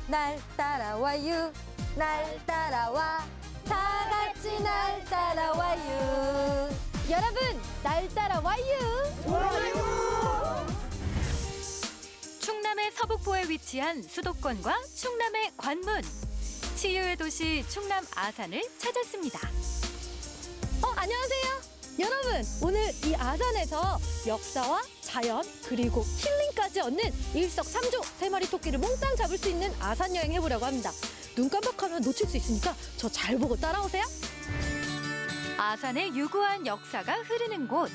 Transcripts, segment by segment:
날 따라와요. 날 따라와. 다 같이 날 따라와요. 여러분, 날 따라와요. 좋아요. 충남의 서북부에 위치한 수도권과 충남의 관문. 치유의 도시 충남 아산을 찾았습니다. 안녕하세요. 여러분, 오늘 이 아산에서 역사와 자연 그리고 힐링까지 얻는 일석삼조 세 마리 토끼를 몽땅 잡을 수 있는 아산 여행 해보려고 합니다. 눈 깜빡하면 놓칠 수 있으니까 저 잘 보고 따라오세요. 아산의 유구한 역사가 흐르는 곳.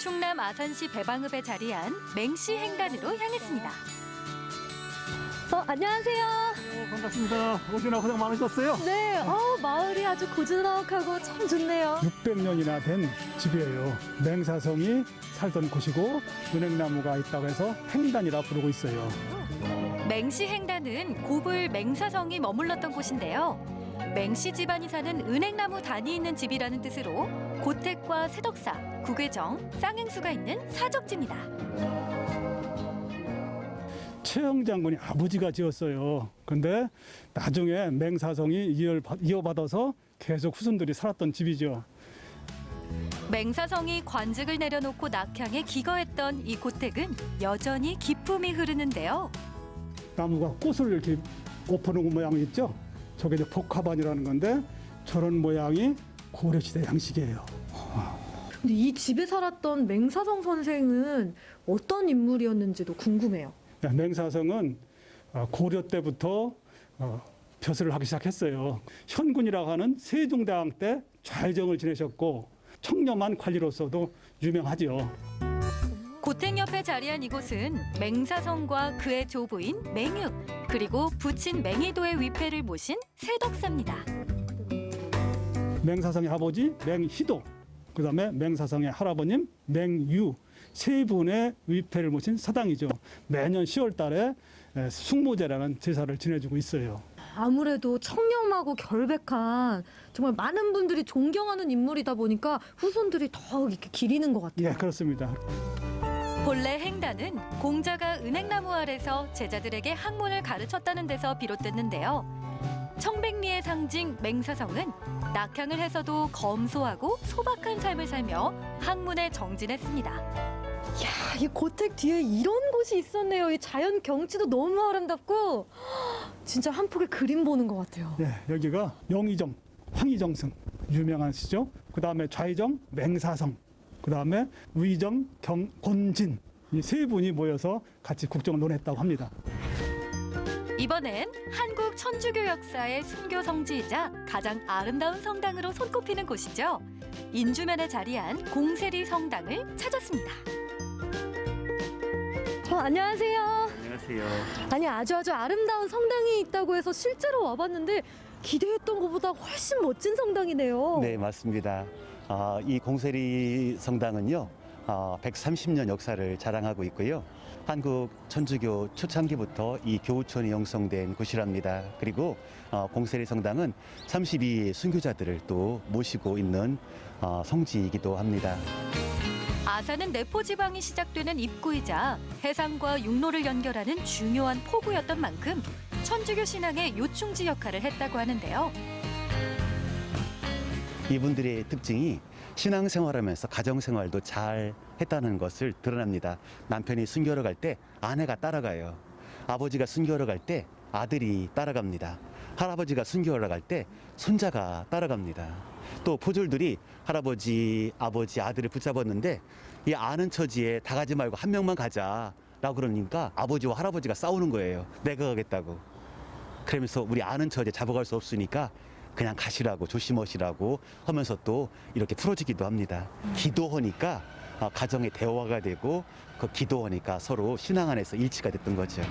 충남 아산시 배방읍에 자리한 맹시행단으로 향했습니다. 안녕하세요. 반갑습니다. 오시나 고생 많으셨어요? 네, 마을이 아주 고즈넉하고 참 좋네요. 600년이나 된 집이에요. 맹사성이 살던 곳이고 은행나무가 있다고 해서 행단이라 부르고 있어요. 맹시행단은 고불 맹사성이 머물렀던 곳인데요. 맹시 집안이 사는 은행나무 단이 있는 집이라는 뜻으로 고택과 새덕사, 구괴정, 쌍행수가 있는 사적지입니다. 최영 장군이 아버지가 지었어요. 근데 나중에 맹사성이 이어받아서 계속 후손들이 살았던 집이죠. 맹사성이 관직을 내려놓고 낙향에 기거했던 이 고택은 여전히 기품이 흐르는데요. 나무가 꽃을 이렇게 엎어놓은 모양이 있죠. 저게 이제 복화반이라는 건데 저런 모양이 고려시대 양식이에요. 근데 이 집에 살았던 맹사성 선생은 어떤 인물이었는지도 궁금해요. 맹사성은 고려 때부터 벼슬을 하기 시작했어요. 현군이라고 하는 세종대왕 때 좌의정을 지내셨고 청렴한 관리로서도 유명하죠. 고택 옆에 자리한 이곳은 맹사성과 그의 조부인 맹육, 그리고 부친 맹희도의 위패를 모신 새덕사입니다. 맹사성의 아버지 맹희도, 그다음에 맹사성의 할아버님 맹유, 세 분의 위패를 모신 사당이죠. 매년 10월 달에 숙모제라는 제사를 지내주고 있어요. 아무래도 청렴하고 결백한 정말 많은 분들이 존경하는 인물이다 보니까 후손들이 더 이렇게 기리는 것 같아요. 예, 그렇습니다. 본래 행단은 공자가 은행나무 아래서 제자들에게 학문을 가르쳤다는 데서 비롯됐는데요. 청백리의 상징 맹사성은 낙향을 해서도 검소하고 소박한 삶을 살며 학문에 정진했습니다. 이 고택 뒤에 이런 곳이 있었네요. 이 자연 경치도 너무 아름답고 진짜 한 폭의 그림 보는 것 같아요. 예, 여기가 영의정, 황의정승 유명하시죠. 그다음에 좌의정 맹사성, 그다음에 위정 권진, 이 세 분이 모여서 같이 국정을 논했다고 합니다. 이번엔 한국 천주교 역사의 순교 성지이자 가장 아름다운 성당으로 손꼽히는 곳이죠. 인주면에 자리한 공세리 성당을 찾았습니다. 안녕하세요. 안녕하세요. 아니 아주 아름다운 성당이 있다고 해서 실제로 와봤는데 기대했던 것보다 훨씬 멋진 성당이네요. 네, 맞습니다. 이 공세리 성당은요, 130년 역사를 자랑하고 있고요. 한국 천주교 초창기부터 이 교우촌이 형성된 곳이랍니다. 그리고 공세리 성당은 32 순교자들을 또 모시고 있는 성지이기도 합니다. 아산은 내포지방이 시작되는 입구이자 해상과 육로를 연결하는 중요한 포구였던 만큼 천주교 신앙의 요충지 역할을 했다고 하는데요. 이분들의 특징이 신앙생활하면서 가정생활도 잘 했다는 것을 드러납니다. 남편이 순교하러 갈 때 아내가 따라가요. 아버지가 순교하러 갈 때 아들이 따라갑니다. 할아버지가 순교하러 갈 때 손자가 따라갑니다. 또 포졸들이 할아버지, 아버지, 아들을 붙잡았는데 이 아는 처지에 다 가지 말고 한 명만 가자라고 그러니까 아버지와 할아버지가 싸우는 거예요. 내가 가겠다고. 그러면서 우리 아는 처지에 잡아갈 수 없으니까 그냥 가시라고, 조심하시라고 하면서 또 이렇게 풀어지기도 합니다. 기도하니까 가정의 대화가 되고 그 기도하니까 서로 신앙 안에서 일치가 됐던 거죠.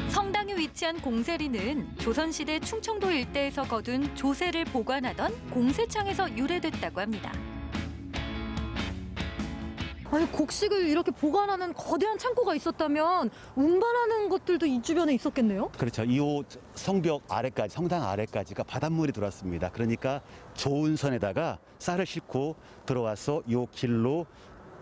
성당에 위치한 공세리는 조선시대 충청도 일대에서 거둔 조세를 보관하던 공세창에서 유래됐다고 합니다. 아니 곡식을 이렇게 보관하는 거대한 창고가 있었다면 운반하는 것들도 이 주변에 있었겠네요? 그렇죠. 이 성벽 아래까지, 성당 아래까지가 바닷물이 들어왔습니다. 그러니까 좋은 선에다가 쌀을 싣고 들어와서 이 길로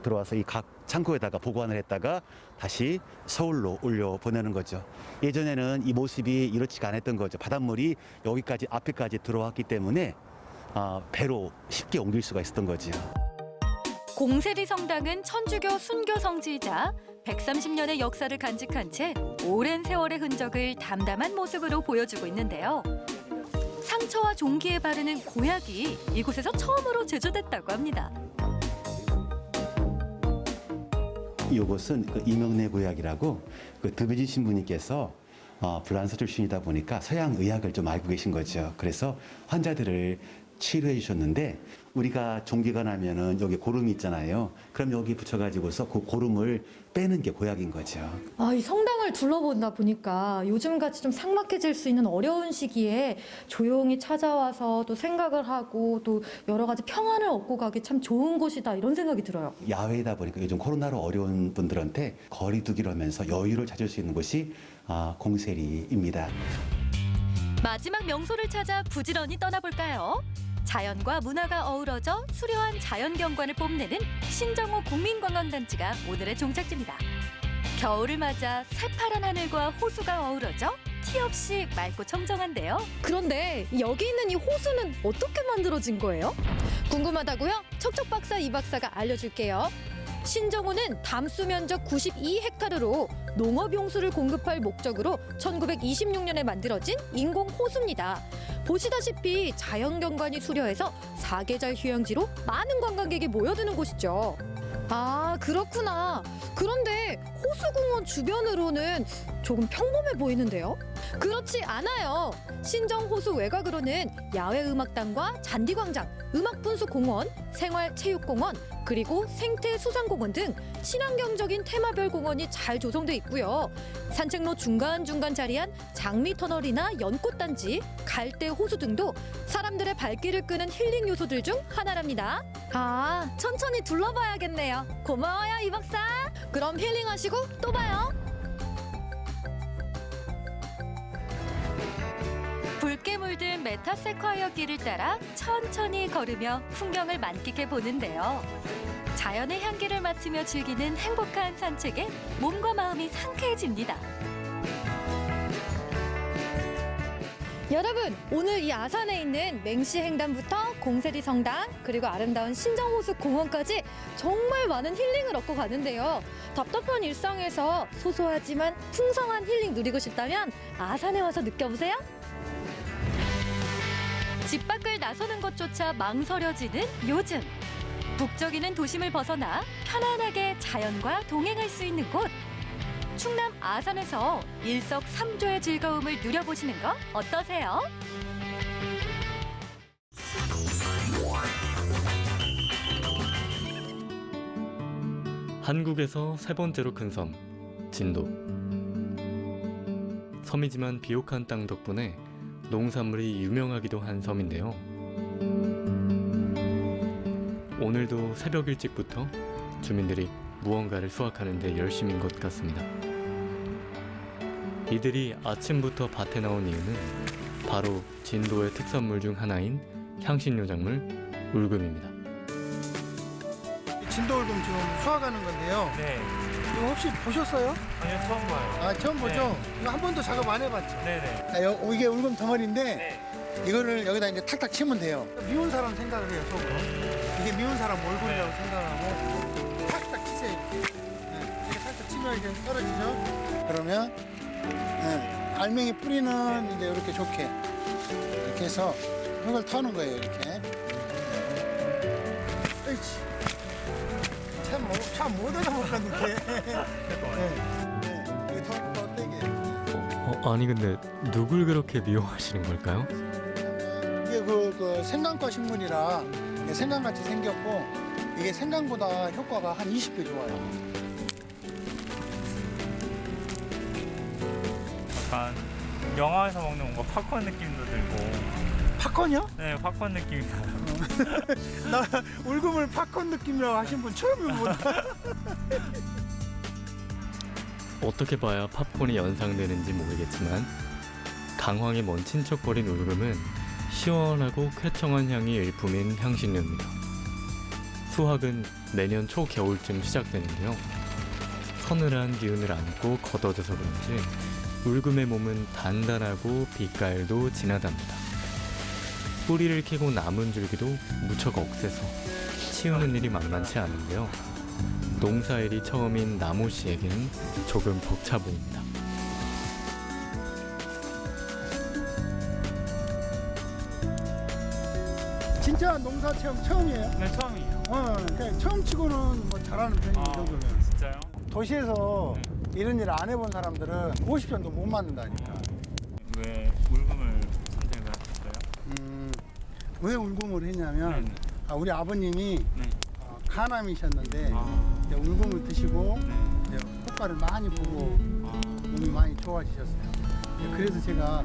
들어와서 이 각 창고에다가 보관을 했다가 다시 서울로 올려 보내는 거죠. 예전에는 이 모습이 이렇지가 않았던 거죠. 바닷물이 여기까지 앞에까지 들어왔기 때문에 배로 쉽게 옮길 수가 있었던 거죠. 공세리 성당은 천주교 순교 성지이자 130년의 역사를 간직한 채 오랜 세월의 흔적을 담담한 모습으로 보여주고 있는데요. 상처와 종기에 바르는 고약이 이곳에서 처음으로 제조됐다고 합니다. 이것은 그 이명래 고약이라고 그 드베지 신부님께서 프랑스 출신이다 보니까 서양 의학을 좀 알고 계신 거죠. 그래서 환자들을 치료해 주셨는데 우리가 종기가 나면은 여기 고름이 있잖아요. 그럼 여기 붙여가지고서 그 고름을 빼는 게 고약인 거죠. 이 성당을 둘러보다 보니까 요즘같이 좀 삭막해질 수 있는 어려운 시기에 조용히 찾아와서 또 생각을 하고 또 여러 가지 평안을 얻고 가기 참 좋은 곳이다 이런 생각이 들어요. 야외이다 보니까 요즘 코로나로 어려운 분들한테 거리 두기를 하면서 여유를 찾을 수 있는 곳이 공세리입니다. 마지막 명소를 찾아 부지런히 떠나볼까요? 자연과 문화가 어우러져 수려한 자연경관을 뽐내는 신정호 국민관광단지가 오늘의 종착지입니다. 겨울을 맞아 새파란 하늘과 호수가 어우러져 티 없이 맑고 청정한데요. 그런데 여기 있는 이 호수는 어떻게 만들어진 거예요? 궁금하다고요? 척척 박사 이 박사가 알려줄게요. 신정호는 담수 면적 92헥타르로 농업용수를 공급할 목적으로 1926년에 만들어진 인공 호수입니다. 보시다시피 자연경관이 수려해서 사계절 휴양지로 많은 관광객이 모여드는 곳이죠. 그렇구나. 그런데 호수공원 주변으로는 조금 평범해 보이는데요? 그렇지 않아요. 신정호수 외곽으로는 야외음악단과 잔디광장, 음악분수공원, 생활체육공원, 그리고 생태수산공원 등 친환경적인 테마별 공원이 잘 조성돼 있고요. 산책로 중간중간 자리한 장미터널이나 연꽃단지, 갈대호수 등도 사람들의 발길을 끄는 힐링 요소들 중 하나랍니다. 천천히 둘러봐야겠네요. 고마워요, 이 박사. 그럼 힐링하시고 또 봐요. 붉게 물든 메타세콰이어 길을 따라 천천히 걸으며 풍경을 만끽해 보는데요. 자연의 향기를 맡으며 즐기는 행복한 산책에 몸과 마음이 상쾌해집니다. 여러분, 오늘 이 아산에 있는 맹시 횡단부터 공세리 성당 그리고 아름다운 신정호수 공원까지 정말 많은 힐링을 얻고 가는데요. 답답한 일상에서 소소하지만 풍성한 힐링 누리고 싶다면 아산에 와서 느껴보세요. 집 밖을 나서는 것조차 망설여지는 요즘. 북적이는 도심을 벗어나 편안하게 자연과 동행할 수 있는 곳. 충남 아산에서 일석삼조의 즐거움을 누려보시는 거 어떠세요? 한국에서 세 번째로 큰 섬, 진도. 섬이지만 비옥한 땅 덕분에 농산물이 유명하기도 한 섬인데요. 오늘도 새벽 일찍부터 주민들이 무언가를 수확하는 데 열심인 것 같습니다. 이들이 아침부터 밭에 나온 이유는 바로 진도의 특산물 중 하나인 향신료 작물 울금입니다. 진도 울금 지금 수확하는 건데요. 네. 이거 혹시 보셨어요? 아니요, 처음 봐요. 처음 보죠? 이거 한 번도 작업 안 해봤죠? 네네. 이게 울금 덩어리인데 네. 이거를 여기다 이제 탁탁 치면 돼요. 미운 사람 생각을 해요, 속으로. 이게 미운 사람 얼굴이라고 생각을 하고 탁탁 치세요. 이렇게 탁탁 치면 이렇게 떨어지죠? 그러면 알맹이 뿌리는 이제 이렇게 좋게 이렇게 해서 이걸 터는 거예요, 이렇게. 으이치. 참 못 알아먹었는데. 이게 더 떼게. 아니 근데 누굴 그렇게 미워하시는 걸까요? 이게 그 생강과 식물이라 생강같이 생겼고 이게 생강보다 효과가 한 20배 좋아요. 약간 영화에서 먹는 뭔가 팝콘 느낌도 들고. 팝콘이요? 네, 팝콘 느낌이 나요. 나 울금을 팝콘 느낌이라고 하신 분 처음이보다. 어떻게 봐야 팝콘이 연상되는지 모르겠지만 강황에 먼 친척거린 울금은 시원하고 쾌청한 향이 일품인 향신료입니다. 수확은 내년 초겨울쯤 시작되는데요. 서늘한 기운을 안고 걷어져서 그런지 울금의 몸은 단단하고 빛깔도 진하답니다. 뿌리를 캐고 남은 줄기도 무척 억세서 치우는 일이 만만치 않은데요. 농사일이 처음인 나모 씨에게는 조금 벅차 보입니다. 진짜 농사 체험 처음이에요? 네, 처음이에요. 그냥 처음 치고는 뭐 잘하는 편이에요. 이 정도면. 진짜요? 도시에서 이런 일을 안 해본 사람들은 50전도 못 맞는다니까. 왜 울금을 선택을 하셨어요? 왜 울금을 했냐면 네. 우리 아버님이 네. 간암이셨는데 아, 이제 울금을 드시고 네. 이제 효과를 많이 보고 아, 몸이 많이 좋아지셨어요. 그래서 제가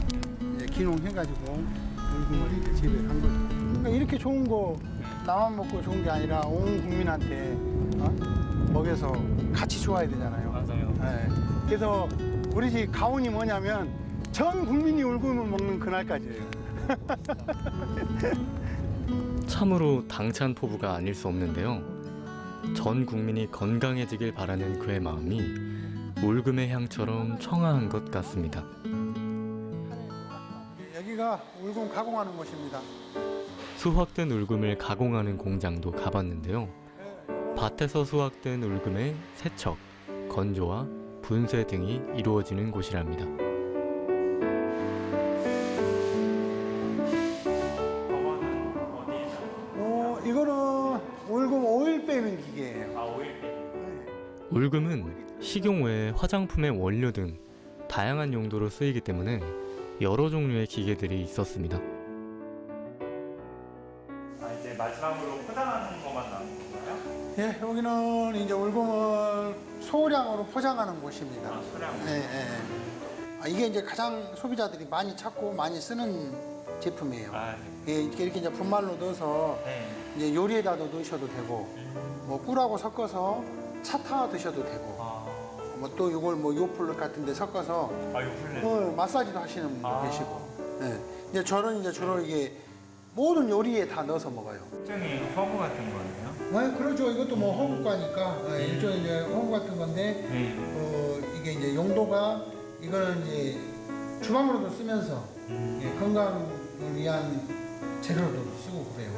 이제 기농해가지고 울금을 이제 재배를 한 거죠. 그러니까 이렇게 좋은 거 나만 먹고 좋은 게 아니라 온 국민한테 먹여서 같이 좋아야 되잖아요. 맞아요. 네. 그래서 우리 집 가훈이 뭐냐면 전 국민이 울금을 먹는 그날까지예요. 참으로 당찬 포부가 아닐 수 없는데요. 전 국민이 건강해지길 바라는 그의 마음이 울금의 향처럼 청아한 것 같습니다. 여기가 울금 가공하는 곳입니다. 수확된 울금을 가공하는 공장도 가봤는데요. 밭에서 수확된 울금의 세척, 건조와 분쇄 등이 이루어지는 곳이랍니다. 이거는 울금 오일 빼는 기계예요. 아, 오일. 울금은 식용 외에 화장품의 원료 등 다양한 용도로 쓰이기 때문에 여러 종류의 기계들이 있었습니다. 이제 마지막으로 포장하는 것만 남은 건가요? 예, 여기는 이제 울금을 소량으로 포장하는 곳입니다. 아, 소량. 예. 이게 이제 가장 소비자들이 많이 찾고 많이 쓰는 제품이에요. 아, 예, 이렇게 이제 분말로 넣어서 네. 이제 요리에다도 넣으셔도 되고, 뭐 꿀하고 섞어서 차 타 드셔도 되고, 아, 뭐 또 이걸 뭐 요플 같은데 섞어서 요플레. 마사지도 하시는 분도 아. 계시고. 예. 이제 저는 이제 주로 이게 모든 요리에 다 넣어서 먹어요. 일종의 허브 같은 거예요? 네, 그렇죠. 이것도 뭐 허브과니까 일종의 이제 허브 같은 건데 네. 이게 이제 용도가 이거는 이제 주방으로도 쓰면서 건강을 위한 재료로도 쓰고 그래요.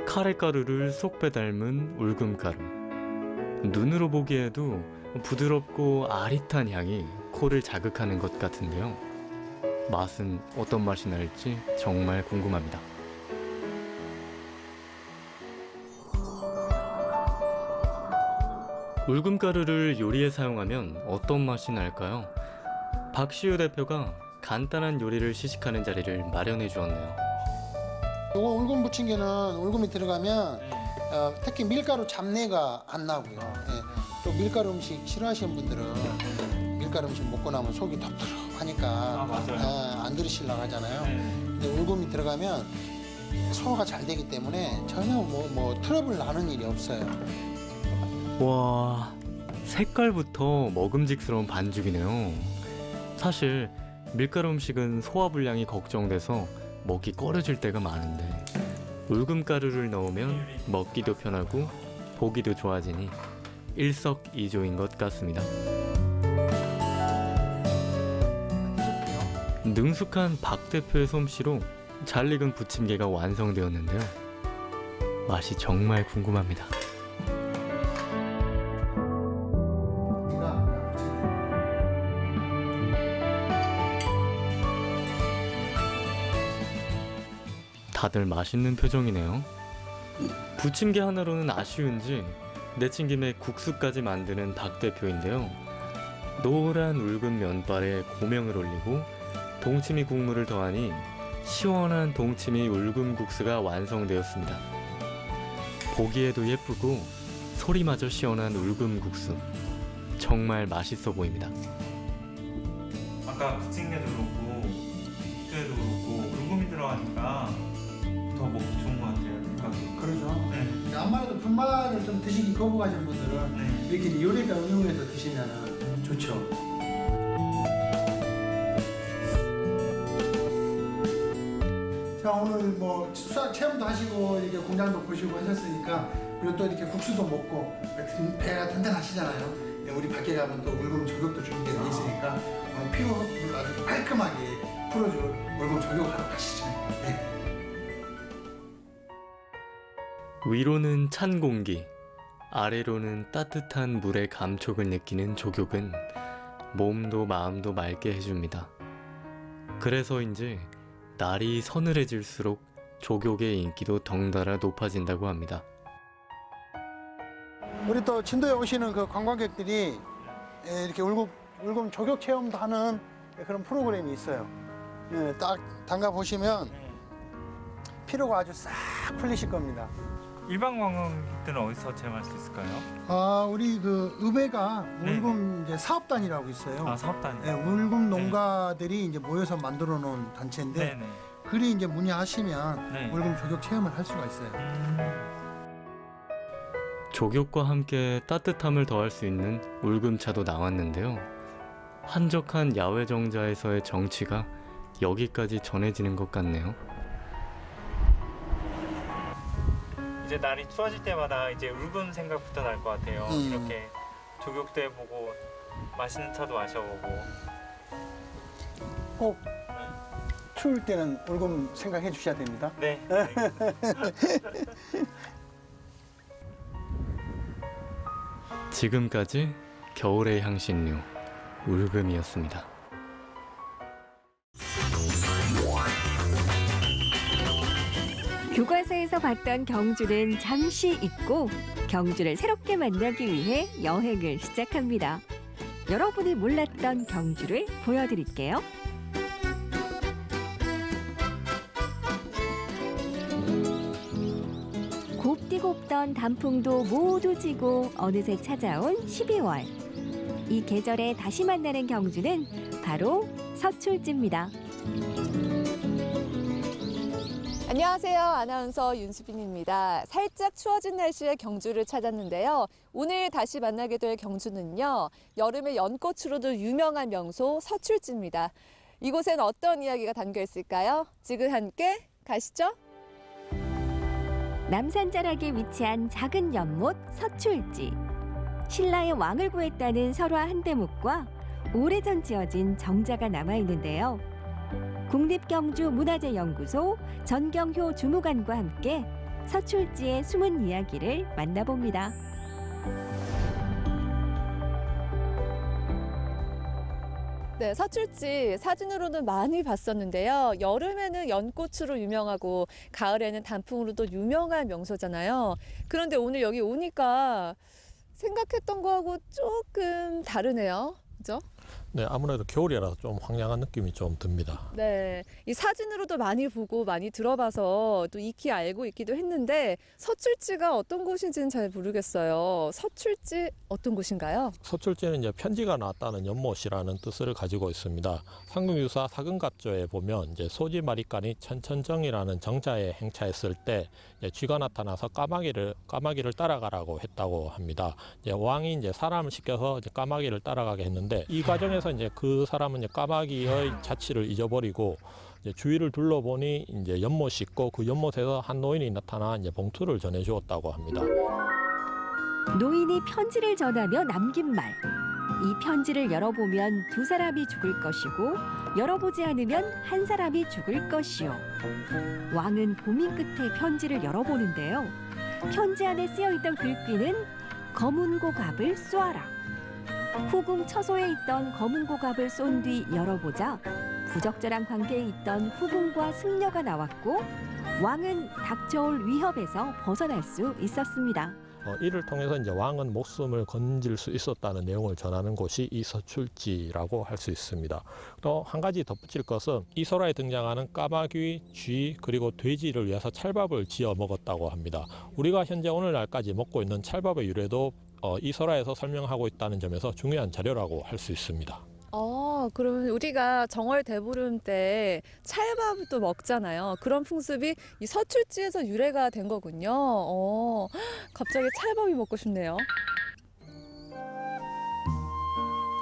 카레가루를 쏙 빼닮은 울금가루. 눈으로 보기에도 부드럽고 아릿한 향이 코를 자극하는 것 같은데요. 맛은 어떤 맛이 날지 정말 궁금합니다. 울금가루를 요리에 사용하면 어떤 맛이 날까요? 박시우 대표가 간단한 요리를 시식하는 자리를 마련해 주었네요. 이거 울금 부침개는 울금이 들어가면 특히 밀가루 잡내가 안 나고요. 예. 또 밀가루 음식 싫어하시는 분들은 밀가루 음식 먹고 나면 속이 텁텁하니까 맞아요. 안 들으시려고 하잖아요. 네. 근데 울금이 들어가면 소화가 잘 되기 때문에 전혀 뭐 트러블 나는 일이 없어요. 와, 색깔부터 먹음직스러운 반죽이네요. 사실 밀가루 음식은 소화불량이 걱정돼서 먹기 꺼려질 때가 많은데 울금가루를 넣으면 먹기도 편하고 보기도 좋아지니 일석이조인 것 같습니다. 능숙한 박 대표의 솜씨로 잘 익은 부침개가 완성되었는데요. 맛이 정말 궁금합니다. 다들 맛있는 표정이네요. 부침개 하나로는 아쉬운지 내친 김에 국수까지 만드는 박 대표인데요. 노란 울금 면발에 고명을 올리고 동치미 국물을 더하니 시원한 동치미 울금 국수가 완성되었습니다. 보기에도 예쁘고 소리마저 시원한 울금 국수. 정말 맛있어 보입니다. 아까 부침개도 그렇고 국수에도 그렇고 울금이 들어가니까 더 먹기 좋은 것 같아요. 그러죠. 네. 아무래도 분말을 좀 드시기 거부하시는 분들은 네. 이렇게 요리에다 응용해서 드시면 좋죠. 자, 그러니까 오늘 뭐 수학 체험도 하시고 이렇게 공장도 보시고 하셨으니까 그리고 또 이렇게 국수도 먹고 배가 든든하시잖아요. 네, 우리 밖에 가면 또 울금 저격도 준비되어 있으니까 피로를 아주 깔끔하게 풀어줄 울금 저격하러 가시죠. 네. 위로는 찬 공기, 아래로는 따뜻한 물의 감촉을 느끼는 조격은 몸도 마음도 맑게 해줍니다. 그래서인지 날이 서늘해질수록 조격의 인기도 덩달아 높아진다고 합니다. 우리 또 진도에 오시는 그 관광객들이 이렇게 울금 조격 체험도 하는 그런 프로그램이 있어요. 네, 딱 담가 보시면 피로가 아주 싹 풀리실 겁니다. 일반 관광객들은 어디서 체험할 수 있을까요? 우리 그 읍에가 네. 울금 이제 사업단이라고 있어요. 아, 사업단. 네, 울금 농가들이 이제 모여서 만들어 놓은 단체인데 네네. 그리 이제 문의하시면 네. 울금 조격 체험을 할 수가 있어요. 조격과 함께 따뜻함을 더할 수 있는 울금차도 나왔는데요. 한적한 야외 정자에서의 정취가 여기까지 전해지는 것 같네요. 이제 날이 추워질 때마다 이제 울금 생각부터 날 것 같아요. 이렇게 조격도 해보고 맛있는 차도 마셔보고. 꼭 추울 때는 울금 생각해 주셔야 됩니다. 네. 지금까지 겨울의 향신료 울금이었습니다. 교과서에서 봤던 경주는 잠시 잊고 경주를 새롭게 만나기 위해 여행을 시작합니다. 여러분이 몰랐던 경주를 보여드릴게요. 곱디곱던 단풍도 모두 지고 어느새 찾아온 12월. 이 계절에 다시 만나는 경주는 바로 서출지입니다. 안녕하세요. 아나운서 윤수빈입니다. 살짝 추워진 날씨에 경주를 찾았는데요. 오늘 다시 만나게 될 경주는요. 여름의 연꽃으로도 유명한 명소 서출지입니다. 이곳엔 어떤 이야기가 담겨 있을까요? 지금 함께 가시죠. 남산자락에 위치한 작은 연못 서출지. 신라의 왕을 구했다는 설화 한 대목과 오래전 지어진 정자가 남아있는데요. 국립경주문화재연구소 전경효 주무관과 함께 서출지의 숨은 이야기를 만나봅니다. 네, 서출지 사진으로는 많이 봤었는데요. 여름에는 연꽃으로 유명하고 가을에는 단풍으로도 유명한 명소잖아요. 그런데 오늘 여기 오니까 생각했던 거하고 조금 다르네요. 그죠? 네, 아무래도 겨울이라서 좀 황량한 느낌이 좀 듭니다. 네, 이 사진으로도 많이 보고 많이 들어봐서 또 익히 알고 있기도 했는데 서출지가 어떤 곳인지는 잘 모르겠어요. 서출지 어떤 곳인가요? 서출지는 이제 편지가 나왔다는 연못이라는 뜻을 가지고 있습니다. 상금유사 사근갑조에 보면 이제 소지 마리간이 천천정이라는 정자에 행차했을 때 쥐가 나타나서 까마귀를 따라가라고 했다고 합니다. 이제 왕이 이제 사람을 시켜서 이제 까마귀를 따라가게 했는데 이 과정에서 이제 그 사람은 이제 까마귀의 자취를 잊어버리고 이제 주위를 둘러보니 이제 연못이 있고 그 연못에서 한 노인이 나타나 이제 봉투를 전해 주었다고 합니다. 노인이 편지를 전하며 남긴 말. 이 편지를 열어보면 두 사람이 죽을 것이고 열어보지 않으면 한 사람이 죽을 것이요. 왕은 고민 끝에 편지를 열어보는데요. 편지 안에 쓰여있던 글귀는 검은고갑을 쏘아라. 후궁 처소에 있던 검은고갑을 쏜 뒤 열어보자 부적절한 관계에 있던 후궁과 승려가 나왔고 왕은 닥쳐올 위협에서 벗어날 수 있었습니다. 이를 통해서 이제 왕은 목숨을 건질 수 있었다는 내용을 전하는 곳이 이 서출지라고 할 수 있습니다. 또 한 가지 덧붙일 것은 이 설화에 등장하는 까마귀, 쥐 그리고 돼지를 위해서 찰밥을 지어 먹었다고 합니다. 우리가 현재 오늘날까지 먹고 있는 찰밥의 유래도 이 설화에서 설명하고 있다는 점에서 중요한 자료라고 할 수 있습니다. 그러면 우리가 정월 대보름 때 찰밥도 먹잖아요. 그런 풍습이 이 서출지에서 유래가 된 거군요. 갑자기 찰밥이 먹고 싶네요.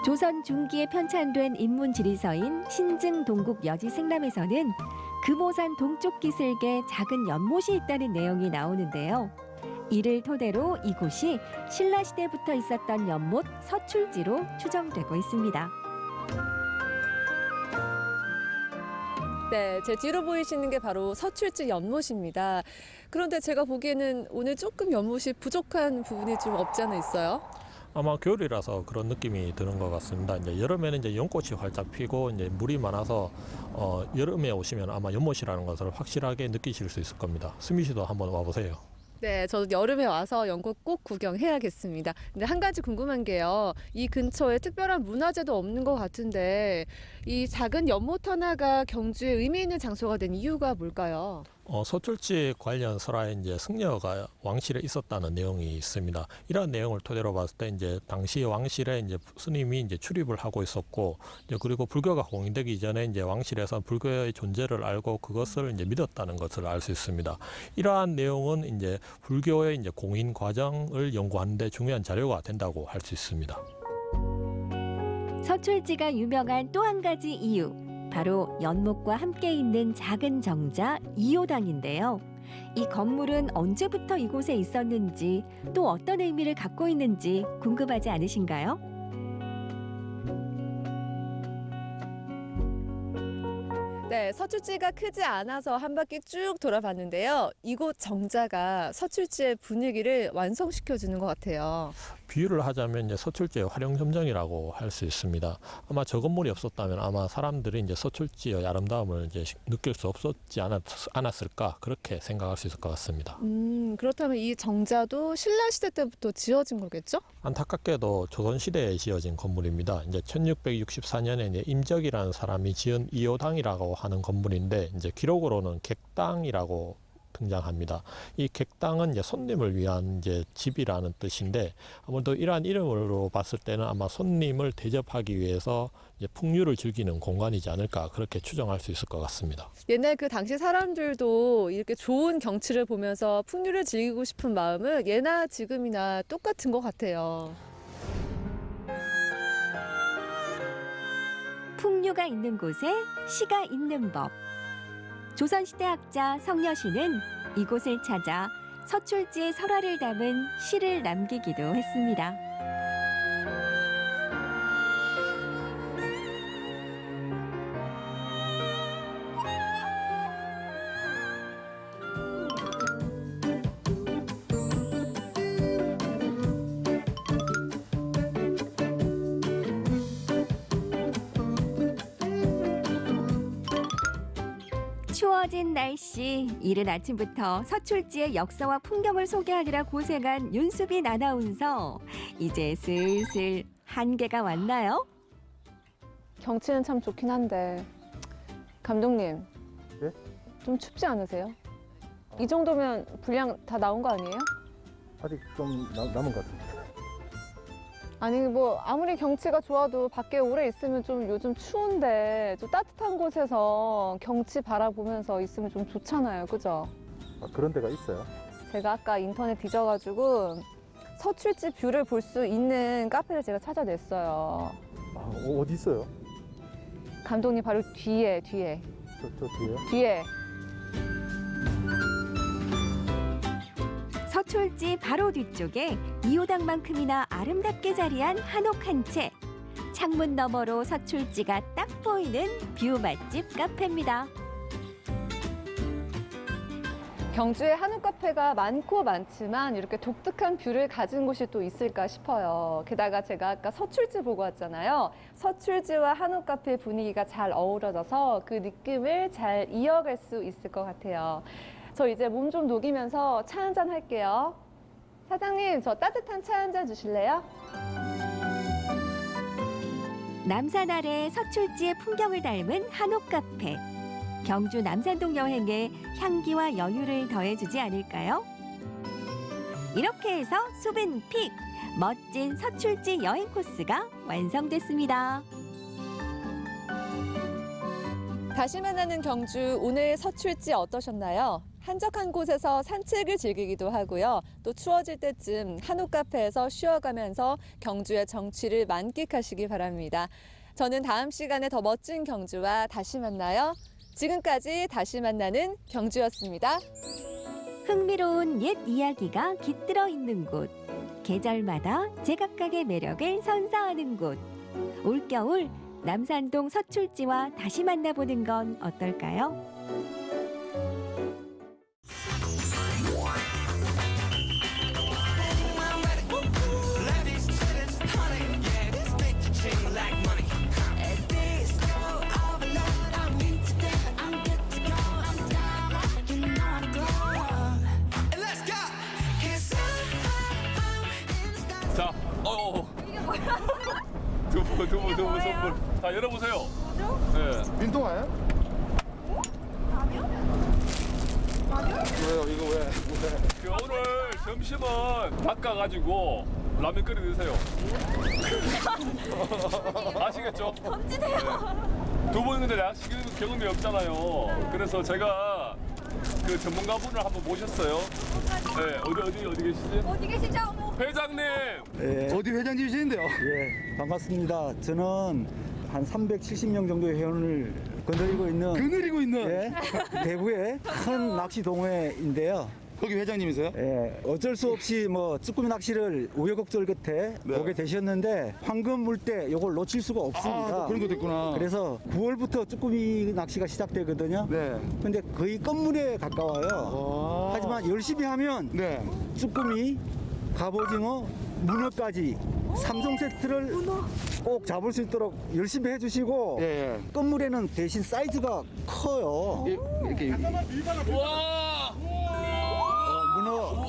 조선 중기에 편찬된 인문 지리서인 신증 동국 여지 생람에서는 금오산 동쪽 기슭에 작은 연못이 있다는 내용이 나오는데요. 이를 토대로 이곳이 신라시대부터 있었던 연못 서출지로 추정되고 있습니다. 네, 제 뒤로 보이시는 게 바로 서출지 연못입니다. 그런데 제가 보기에는 오늘 조금 연못이 부족한 부분이 좀 없지 않아 있어요? 아마 겨울이라서 그런 느낌이 드는 것 같습니다. 이제 여름에는 이제 연꽃이 활짝 피고 이제 물이 많아서 여름에 오시면 아마 연못이라는 것을 확실하게 느끼실 수 있을 겁니다. 수미 씨도 한번 와보세요. 네, 저도 여름에 와서 연꽃 꼭 구경해야겠습니다. 근데 한 가지 궁금한 게요. 이 근처에 특별한 문화재도 없는 것 같은데 이 작은 연못 하나가 경주에 의미 있는 장소가 된 이유가 뭘까요? 서출지 관련 설화에 이제 승려가 왕실에 있었다는 내용이 있습니다. 이런 내용을 토대로 봤을 때 이제 당시 왕실에 이제 스님이 이제 출입을 하고 있었고, 이제 그리고 불교가 공인되기 전에 이제 왕실에서 불교의 존재를 알고 그것을 이제 믿었다는 것을 알 수 있습니다. 이러한 내용은 이제 불교의 이제 공인 과정을 연구하는 데 중요한 자료가 된다고 할 수 있습니다. 서출지가 유명한 또 한 가지 이유. 바로 연못과 함께 있는 작은 정자 이호당인데요. 이 건물은 언제부터 이곳에 있었는지 또 어떤 의미를 갖고 있는지 궁금하지 않으신가요? 네, 서출지가 크지 않아서 한 바퀴 쭉 돌아봤는데요. 이곳 정자가 서출지의 분위기를 완성시켜주는 것 같아요. 비유를 하자면 이제 서출지의 활용점정이라고 할 수 있습니다. 아마 저 건물이 없었다면 아마 사람들이 이제 서출지의 아름다움을 이제 느낄 수 없었지 않았을까 그렇게 생각할 수 있을 것 같습니다. 그렇다면 이 정자도 신라 시대 때부터 지어진 거겠죠? 안타깝게도 조선 시대에 지어진 건물입니다. 이제 1664년에 이제 임적이라는 사람이 지은 이호당이라고 하는 건물인데 이제 기록으로는 객당이라고 등장합니다. 이 객당은 이제 손님을 위한 이제 집이라는 뜻인데 아무래도 이러한 이름으로 봤을 때는 아마 손님을 대접하기 위해서 이제 풍류를 즐기는 공간이지 않을까 그렇게 추정할 수 있을 것 같습니다. 옛날 그 당시 사람들도 이렇게 좋은 경치를 보면서 풍류를 즐기고 싶은 마음은 예나 지금이나 똑같은 것 같아요. 풍류가 있는 곳에 시가 있는 법. 조선시대 학자 성여신은 이곳을 찾아 서출지의 설화를 담은 시를 남기기도 했습니다. 추워진 날씨, 이른 아침부터 서출지의 역사와 풍경을 소개하느라 고생한 윤수빈 아나운서. 이제 슬슬 한계가 왔나요? 경치는 참 좋긴 한데 감독님, 네? 좀 춥지 않으세요? 이 정도면 분량 다 나온 거 아니에요? 아직 좀 남은 것 같습니다. 아니 뭐 아무리 경치가 좋아도 밖에 오래 있으면 좀 요즘 추운데 좀 따뜻한 곳에서 경치 바라보면서 있으면 좀 좋잖아요, 그죠? 그런 데가 있어요? 제가 아까 인터넷 뒤져가지고 서출지 뷰를 볼 수 있는 카페를 제가 찾아냈어요. 어디 있어요? 감독님 바로 뒤에 저 뒤에요? 뒤에. 서출지 바로 뒤쪽에 이호당만큼이나 아름답게 자리한 한옥 한 채. 창문 너머로 서출지가 딱 보이는 뷰 맛집 카페입니다. 경주에 한옥 카페가 많고 많지만 이렇게 독특한 뷰를 가진 곳이 또 있을까 싶어요. 게다가 제가 아까 서출지 보고 왔잖아요. 서출지와 한옥 카페 분위기가 잘 어우러져서 그 느낌을 잘 이어갈 수 있을 것 같아요. 저 이제 몸 좀 녹이면서 차 한잔 할게요. 사장님, 저 따뜻한 차 한잔 주실래요? 남산 아래 서출지의 풍경을 닮은 한옥 카페. 경주 남산동 여행에 향기와 여유를 더해주지 않을까요? 이렇게 해서 수빈 픽! 멋진 서출지 여행 코스가 완성됐습니다. 다시 만나는 경주, 오늘 서출지 어떠셨나요? 한적한 곳에서 산책을 즐기기도 하고요. 또 추워질 때쯤 한옥 카페에서 쉬어가면서 경주의 정취를 만끽하시기 바랍니다. 저는 다음 시간에 더 멋진 경주와 다시 만나요. 지금까지 다시 만나는 경주였습니다. 흥미로운 옛 이야기가 깃들어 있는 곳. 계절마다 제각각의 매력을 선사하는 곳. 올겨울 남산동 서출지와 다시 만나보는 건 어떨까요? 자, 두부 선물. 자, 열어보세요. 네. 민통화예요? 왜요? 이거 왜? 오늘 점심은 바꿔가지고 라면 끓여 드세요. 아시겠죠? 네. 두 분은 근데 야식 경험이 없잖아요. 그래서 제가 그 전문가분을 한번 모셨어요. 네, 어디 계시지? 어디 계시죠? 회장님. 예, 어디 회장님이시는데요? 예, 반갑습니다. 저는 한 370명 정도의 회원을 거느리고 있는 그늘이고 있는 예, 대구의 큰 낚시 동호회인데요. 거기 회장님이세요? 예, 어쩔 수 없이 뭐 쭈꾸미 낚시를 우여곡절 끝에 네. 오게 되셨는데 황금 물때 요걸 놓칠 수가 없습니다. 그런 것도 있구나. 그래서 9월부터 쭈꾸미 낚시가 시작되거든요. 네. 근데 거의 끝물에 가까워요. 하지만 열심히 하면 네. 쭈꾸미, 갑오징어, 문어까지 3종 세트를 꼭 잡을 수 있도록 열심히 해주시고 예. 끝물에는 대신 사이즈가 커요. 이렇게 와. 문어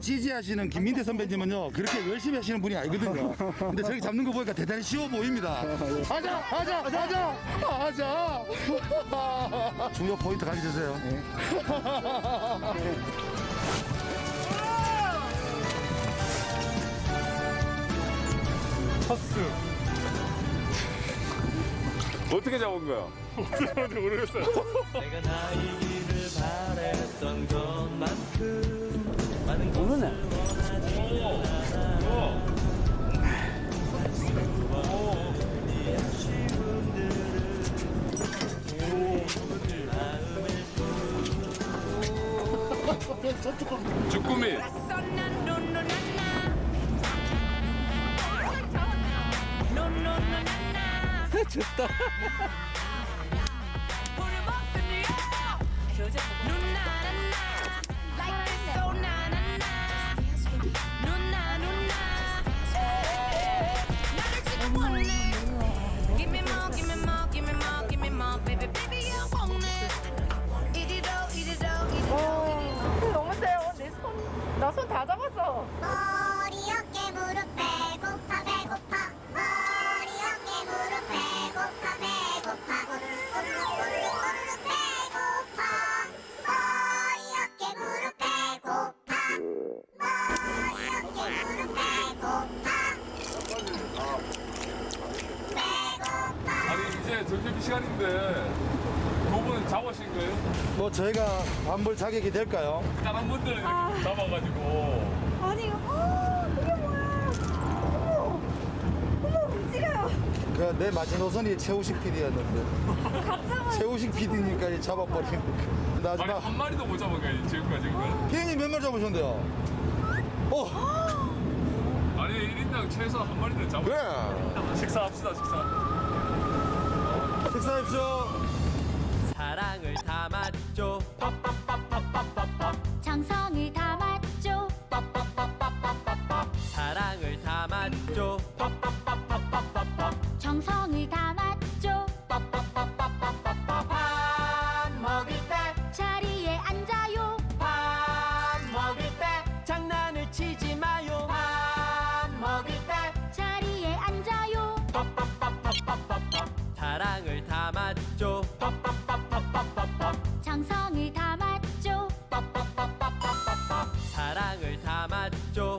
지지하시는 김민태 선배님은요 그렇게 열심히 하시는 분이 아니거든요. 근데 저기 잡는 거 보니까 대단히 쉬워 보입니다. 하자. 중요 포인트 가르쳐주세요. 첫스. 어떻게 잡은 거야? 어떻게 잡은지 모르겠어요. 내가 나이기를 바랬던 것만큼 많은 문어네. 주꾸미. 좋다. 너무 세요. 나 손 다 잡았어. 머리 어깨 무릎 배고파 머리 어깨 무릎 배고파 머리 어깨 무릎 아니 이제 점심 시간인데 두 분은 잡으신 거예요? 뭐 저희가 환불 자격이 될까요? 다른 분들은 이렇게 잡아가지고. 아니, 그게 뭐야? 어머, 움직여요. 내 마지노선이 최우식 PD였는데 최우식 PD니까 잡아버리는 아니 마지막 한 마리도 못 잡은 거예요 지금까지 그걸? 피디님 몇 마리 잡으셨는데요? 아니 1인당 최소 한 마리는 잡아. 그래. 식사합시다 식사. 식사합시오. 사랑을 담았죠. 정성을 담았죠. 사랑을 담았죠. 정성을 담았죠. 밥 먹을 때 자리에 앉아요. 밥 먹을 때 장난을 치지 마요. 밥 먹을 때 자리에 앉아요. 사랑을 담았죠. 정성을 담았죠. 사랑을 담았죠.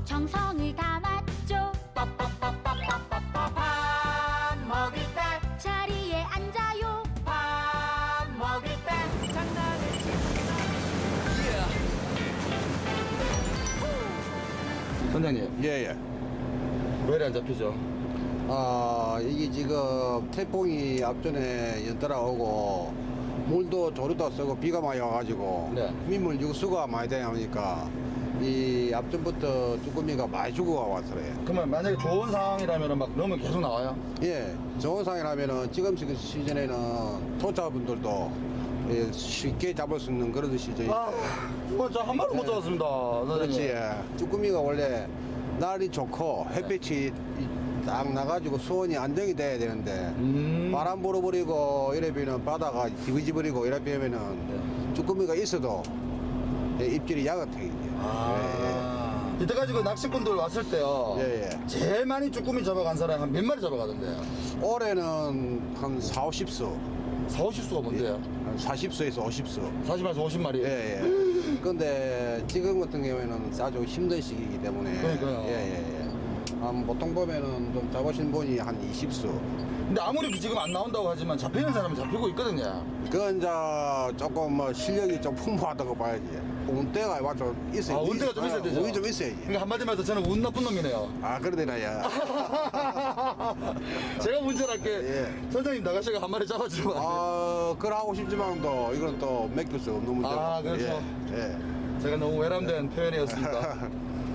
정성을 담았죠. 밥 먹을 때 자리에 앉아요. 밥 먹을 때 장난을 선장님. 예예. 왜 이리 안 잡히죠? 이게 지금 태풍이 앞전에 연달아 오고 물도 조류도 쓰고 비가 많이 와가지고 민물 유수가 많이 되다 보니까 이 앞전부터 쭈꾸미가 많이 죽어가 왔어요. 그러면 만약에 좋은 상황이라면 막 넣으면 계속 나와요? 예, 좋은 상황이라면 지금 시즌에는 토자분들도 쉽게 잡을 수 있는 그런 시즌이. 저 한 마리 못 잡았습니다. 그렇지. 예. 쭈꾸미가 원래 날이 좋고 햇빛이 딱 나가지고 수온이 안정이 돼야 되는데 바람 불어버리고 이래비는 바다가 지그지버리고 이래비면은 쭈꾸미가 있어도 입질이 약하거든요. 이때까지 그 낚시꾼들 왔을 때요. 제일 많이 쭈꾸미 잡아간 사람이 한 몇 마리 잡아가던데요? 올해는 한 4, 50수. 4, 50수가 뭔데요? 40수에서 50수. 40에서 50마리? 예. 근데 지금 같은 경우에는 아주 힘든 시기이기 때문에. 그러니까요. 보통 보면은 좀 잡으신 분이 한 20수. 근데 아무리 지금 안 나온다고 하지만 잡히는 사람은 잡히고 있거든요. 그건 이제 조금 뭐 실력이 좀 풍부하다고 봐야지. 운대가 좀 있어야 돼. 운대가 좀 있어야 되죠. 운이 좀 있어야지. 그러니까 한마디 말해서 저는 운 나쁜 놈이네요. 그러대나야. 제가 문제랄게. 선생님 나가시고 한 마리 잡아주면 안 돼요? 그걸 하고 싶지만도 이건 또 맡길 수 없는 문제고. 그렇죠. 제가 너무 외람된 표현이었습니다.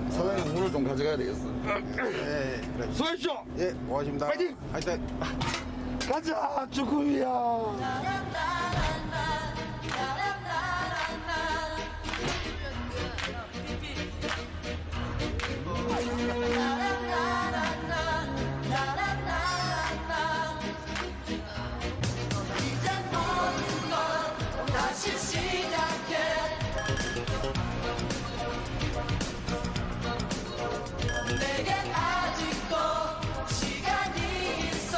사장님 운을 좀 가져가야 되겠어. 수고하십시오. 예, 고맙습니다. 파이팅! 파이팅! 가자, 쭈꾸미야. 다시 시작해. 내겐 아직도 시간이 있어.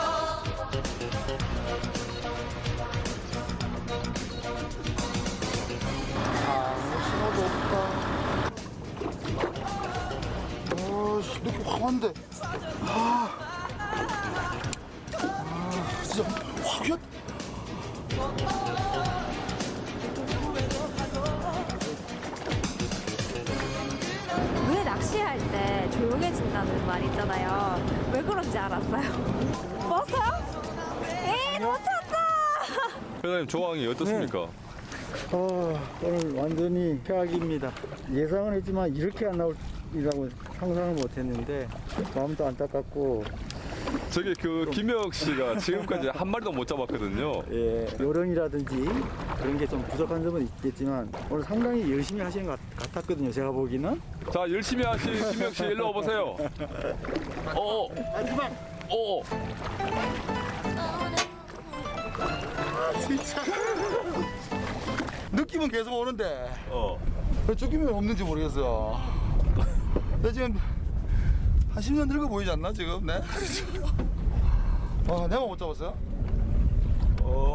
신호도 없다. 느낌 확 왔는데. 진짜 확 휘었. 왜 낚시할 때 조용해진다는 말 있잖아요. 왜 그런지 알았어요? 봤어요? 에이, 놓쳤다! 회장님 조항이 어떻습니까? 오늘 완전히 최악입니다. 예상은 했지만 이렇게 안 나올이라고 상상을 못했는데 마음도 안타깝고. 저기 김혁 씨가 지금까지 한 마리도 못 잡았거든요. 요령이라든지 그런 게 좀 부족한 점은 있겠지만 오늘 상당히 열심히 하시는 것 같았거든요. 제가 보기는. 자, 열심히 하신 김혁 씨 일로 와보세요. 진짜. 느낌은 계속 오는데. 왜 쭈꾸미 없는지 모르겠어요. 나 지금 한 10년 늙어 보이지 않나 지금? 네? 내가 못 잡았어요?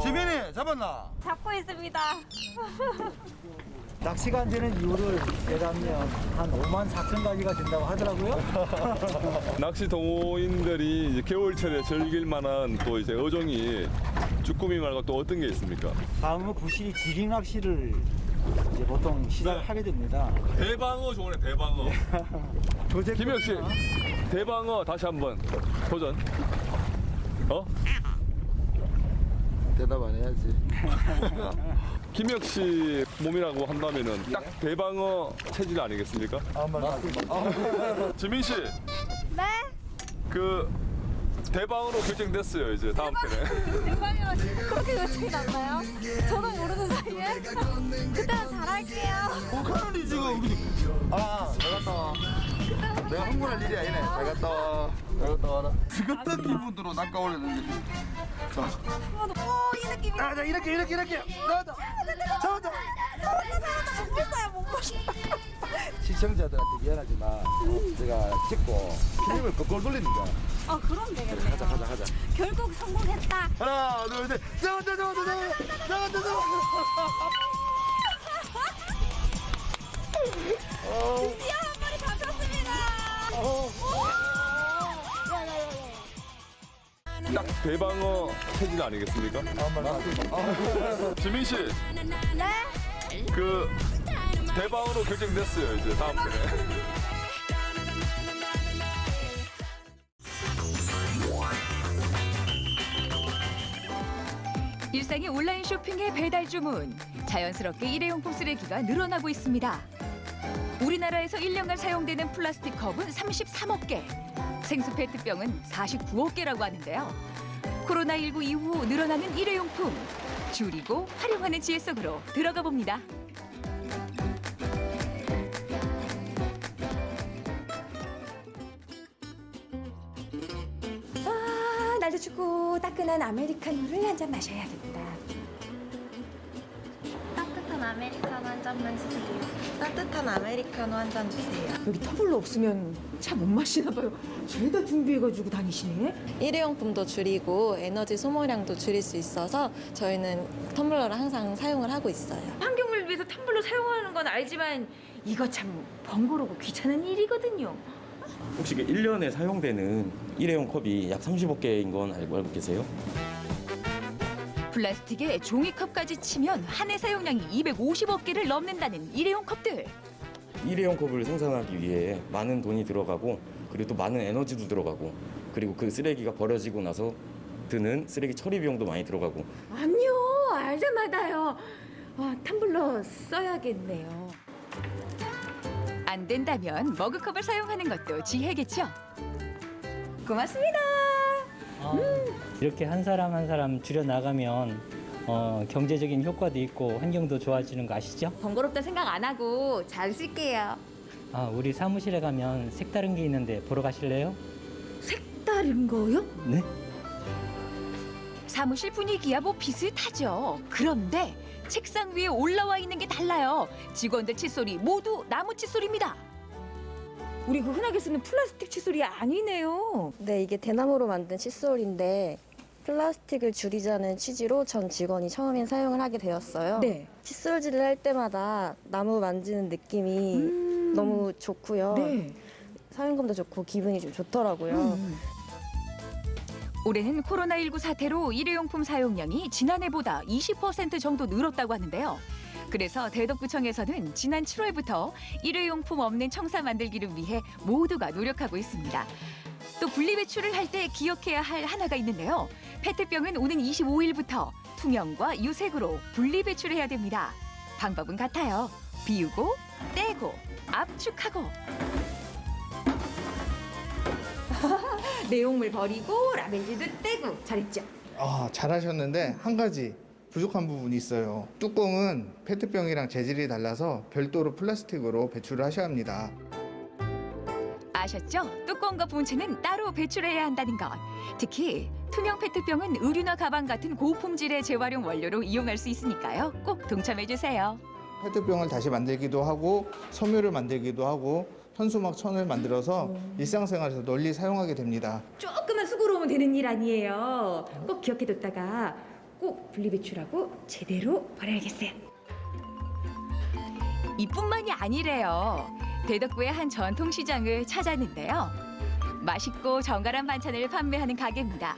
지민이 잡았나? 잡고 있습니다. 낚시가 안 되는 이유를 대라면 한 5만 4천 가지가 된다고 하더라고요. 낚시 동호인들이 이제 겨울철에 즐길 만한 또 이제 어종이 쭈꾸미 말고 또 어떤 게 있습니까? 다음은 구실이 지리 낚시를 이제 보통 시작을 하게 됩니다. 대방어 좋네, 대방어. 김혁 씨, 대방어 다시 한번 도전. 대답 안 해야지. 김혁 씨 몸이라고 한다면은 딱 대방어 체질 아니겠습니까? 맞습니다. 지민 씨. 네? 대방어로 결정됐어요, 이제 다음 편에. 대방이요? 그렇게 결정이 났나요? 저도 모르는 사이에? 그때는 잘할게요. 가는데 지금. 잘 갔다 와. 내가 흥분할 일이 아니네. 잘 갔다 와. 잘 갔다 와라. 지긋한 기분으로 낚아올렸는데. 자. 이 느낌이야. 자, 이렇게. 나왔다. 잡았다. 못 봤어요, 못 봤어요. 시청자들한테 미안하지만 제가 찍고 필름을 거꾸로 돌리는 거야. 그럼 되겠네요. 가자. 결국 성공했다. 하나, 둘, 셋. 잡았다. 드디어 한 마리 잡혔습니다. 딱 대방어 체질 아니겠습니까? 맞습니다. 지민 씨. 네? 대방어로 결정됐어요, 이제 다음 편에. 일상의 온라인 쇼핑에 배달 주문. 자연스럽게 일회용품 쓰레기가 늘어나고 있습니다. 우리나라에서 1년간 사용되는 플라스틱 컵은 33억 개, 생수 페트병은 49억 개라고 하는데요. 코로나19 이후 늘어나는 일회용품. 줄이고 활용하는 지혜 속으로 들어가 봅니다. 날도 춥고 따끈한 아메리카노를 한 잔 마셔야겠다. 따뜻한 아메리카노 한 잔만 주세요. 따뜻한 아메리카노 한 잔 주세요. 여기 터블러 없으면 차 못 마시나 봐요. 죄다 준비해가지고 다니시네. 일회용품도 줄이고 에너지 소모량도 줄일 수 있어서 저희는 텀블러를 항상 사용을 하고 있어요. 환경을 위해서 텀블러 사용하는 건 알지만 이거 참 번거롭고 귀찮은 일이거든요. 혹시 1년에 사용되는 일회용 컵이 약 30억 개인 건 알고 계세요? 플라스틱에 종이컵까지 치면 한 해 사용량이 250억 개를 넘는다는 일회용 컵들. 일회용 컵을 생산하기 위해 많은 돈이 들어가고 그리고 또 많은 에너지도 들어가고 그리고 그 쓰레기가 버려지고 나서 드는 쓰레기 처리 비용도 많이 들어가고. 아니요, 알자마다요. 텀블러 써야겠네요. 안 된다면 머그컵을 사용하는 것도 지혜겠죠. 고맙습니다. 이렇게 한 사람 한 사람 줄여 나가면 경제적인 효과도 있고 환경도 좋아지는 거 아시죠? 번거롭다 생각 안 하고 잘 쓸게요. 우리 사무실에 가면 색다른 게 있는데 보러 가실래요? 색다른 거요? 네. 사무실 분위기야 뭐 비슷하죠. 그런데 책상 위에 올라와 있는 게 달라요. 직원들 칫솔이 모두 나무 칫솔입니다. 우리 그 흔하게 쓰는 플라스틱 칫솔이 아니네요. 네, 이게 대나무로 만든 칫솔인데 플라스틱을 줄이자는 취지로 전 직원이 처음엔 사용을 하게 되었어요. 네. 칫솔질을 할 때마다 나무 만지는 느낌이 너무 좋고요. 네. 사용감도 좋고 기분이 좀 좋더라고요. 올해는 코로나19 사태로 일회용품 사용량이 지난해보다 20% 정도 늘었다고 하는데요. 그래서 대덕구청에서는 지난 7월부터 일회용품 없는 청사 만들기를 위해 모두가 노력하고 있습니다. 또 분리배출을 할 때 기억해야 할 하나가 있는데요. 페트병은 오는 25일부터 투명과 유색으로 분리배출해야 됩니다. 방법은 같아요. 비우고, 떼고, 압축하고. 내용물 버리고 라벨지도 떼고 잘했죠? 잘하셨는데 한 가지 부족한 부분이 있어요. 뚜껑은 페트병이랑 재질이 달라서 별도로 플라스틱으로 배출을 하셔야 합니다. 아셨죠? 뚜껑과 본체는 따로 배출해야 한다는 것. 특히 투명 페트병은 의류나 가방 같은 고품질의 재활용 원료로 이용할 수 있으니까요. 꼭 동참해주세요. 페트병을 다시 만들기도 하고 섬유를 만들기도 하고 현수막 천을 만들어서 일상생활에서 널리 사용하게 됩니다. 조금만 수고로우면 되는 일 아니에요. 꼭 기억해뒀다가 꼭 분리배출하고 제대로 버려야겠어요. 이뿐만이 아니래요. 대덕구의 한 전통시장을 찾았는데요. 맛있고 정갈한 반찬을 판매하는 가게입니다.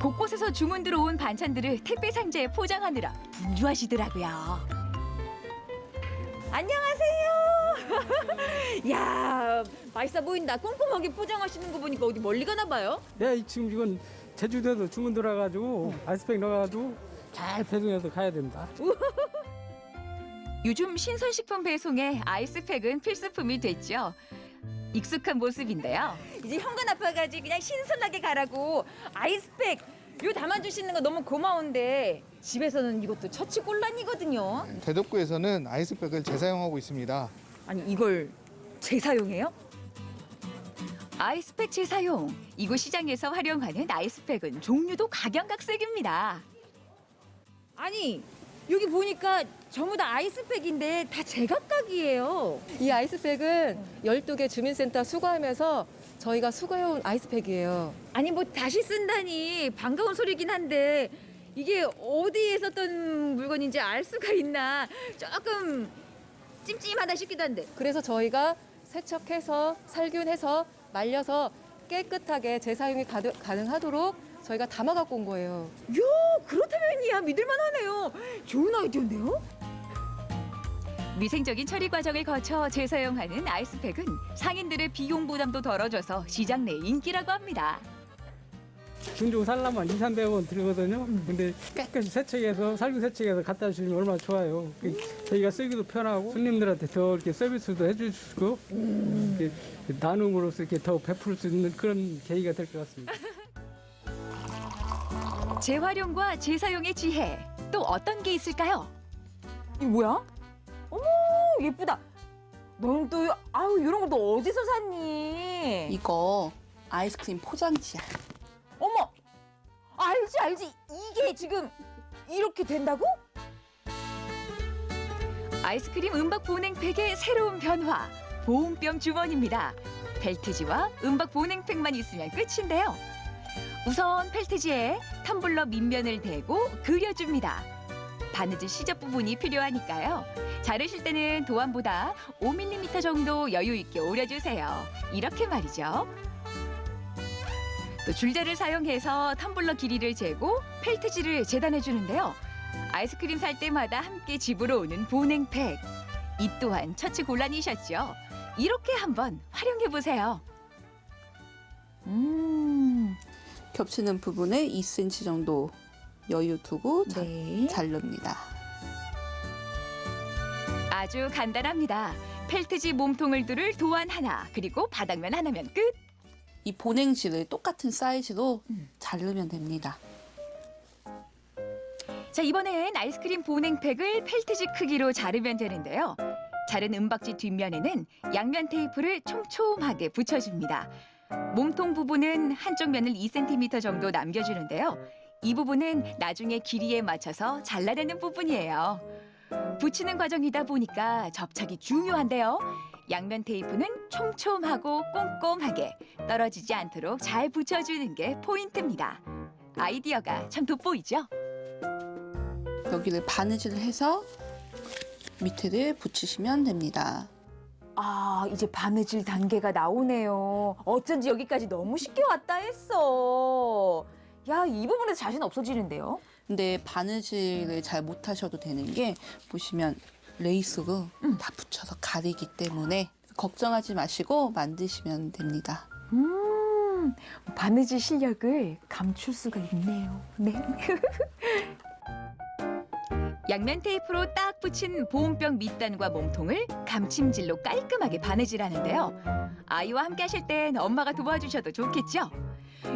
곳곳에서 주문 들어온 반찬들을 택배 상자에 포장하느라 분주하시더라고요. 안녕하세요. 야, 맛있어 보인다. 꼼꼼하게 포장하시는 거 보니까 어디 멀리 가나 봐요? 네, 지금 이건 제주도에서 주문 들어가가지고 아이스팩 넣어가지고 잘 배송해서 가야 됩니다. 요즘 신선식품 배송에 아이스팩은 필수품이 됐죠. 익숙한 모습인데요. 이제 현관 아파가지 그냥 신선하게 가라고 아이스팩 요 담아주시는 거 너무 고마운데 집에서는 이것도 처치곤란이거든요. 대덕구에서는 아이스팩을 재사용하고 있습니다. 아니 이걸 재사용해요? 아이스팩 재사용. 이곳 시장에서 활용하는 아이스팩은 종류도 각양각색입니다. 아니 여기 보니까 전부 다 아이스팩인데 다 제각각이에요. 이 아이스팩은 12개 주민센터 수거하면서 저희가 수거해온 아이스팩이에요. 아니 뭐 다시 쓴다니 반가운 소리긴 한데 이게 어디에 썼던 물건인지 알 수가 있나 조금 찜찜하다 싶기도 한데. 그래서 저희가 세척해서 살균해서 말려서 깨끗하게 재사용이 가능하도록 저희가 담아 갖고 온 거예요. 야, 그렇다면이야 믿을만 하네요. 좋은 아이디어인데요? 위생적인 처리 과정을 거쳐 재사용하는 아이스팩은 상인들의 비용 부담도 덜어줘서 시장 내 인기라고 합니다. 중중 살라면 2, 300원 들거든요. 근데 깨끗이 세척해서 살균 세척해서 갖다 주시면 얼마나 좋아요. 저희가 쓰기도 편하고 손님들한테 더 이렇게 서비스도 해주시고 이렇게 나눔으로써 이렇게 더 베풀 수 있는 그런 계기가 될 것 같습니다. 재활용과 재사용의 지혜, 또 어떤 게 있을까요? 이 뭐야? 어머 예쁘다. 넌 또 아유 이런 거 너 어디서 샀니? 이거 아이스크림 포장지야. 어머 알지 이게 지금 이렇게 된다고? 아이스크림 은박 보냉팩의 새로운 변화, 보온병 주머니입니다. 펠트지와 은박 보냉팩만 있으면 끝인데요. 우선 펠트지에 텀블러 밑면을 대고 그려줍니다. 바느질 시접 부분이 필요하니까요. 자르실 때는 도안보다 5mm 정도 여유 있게 오려주세요. 이렇게 말이죠. 또 줄자를 사용해서 텀블러 길이를 재고 펠트지를 재단해 주는데요. 아이스크림 살 때마다 함께 집으로 오는 보냉팩. 이 또한 처치 곤란이셨죠? 이렇게 한번 활용해 보세요. 겹치는 부분에 2cm 정도 여유 두고 자릅니다. 아주 간단합니다. 펠트지 몸통을 두를 도안 하나, 그리고 바닥면 하나면 끝. 이 보냉지를 똑같은 사이즈로 자르면 됩니다. 자, 이번엔 아이스크림 보냉팩을 펠트지 크기로 자르면 되는데요. 자른 은박지 뒷면에는 양면 테이프를 촘촘하게 붙여줍니다. 몸통 부분은 한쪽 면을 2cm 정도 남겨주는데요. 이 부분은 나중에 길이에 맞춰서 잘라내는 부분이에요. 붙이는 과정이다 보니까 접착이 중요한데요. 양면 테이프는 촘촘하고 꼼꼼하게 떨어지지 않도록 잘 붙여주는 게 포인트입니다. 아이디어가 참 돋보이죠? 여기를 바느질을 해서 밑에를 붙이시면 됩니다. 아 이제 바느질 단계가 나오네요. 어쩐지 여기까지 너무 쉽게 왔다 했어. 야 이 부분에서 자신 없어지는데요? 근데 바느질을 잘 못하셔도 되는 게 보시면 레이스로 다 붙여서 가리기 때문에 걱정하지 마시고 만드시면 됩니다. 바느질 실력을 감출 수가 있네요. 네. 양면 테이프로 딱 붙인 보온병 밑단과 몸통을 감침질로 깔끔하게 바느질하는데요. 아이와 함께 하실 땐 엄마가 도와주셔도 좋겠죠?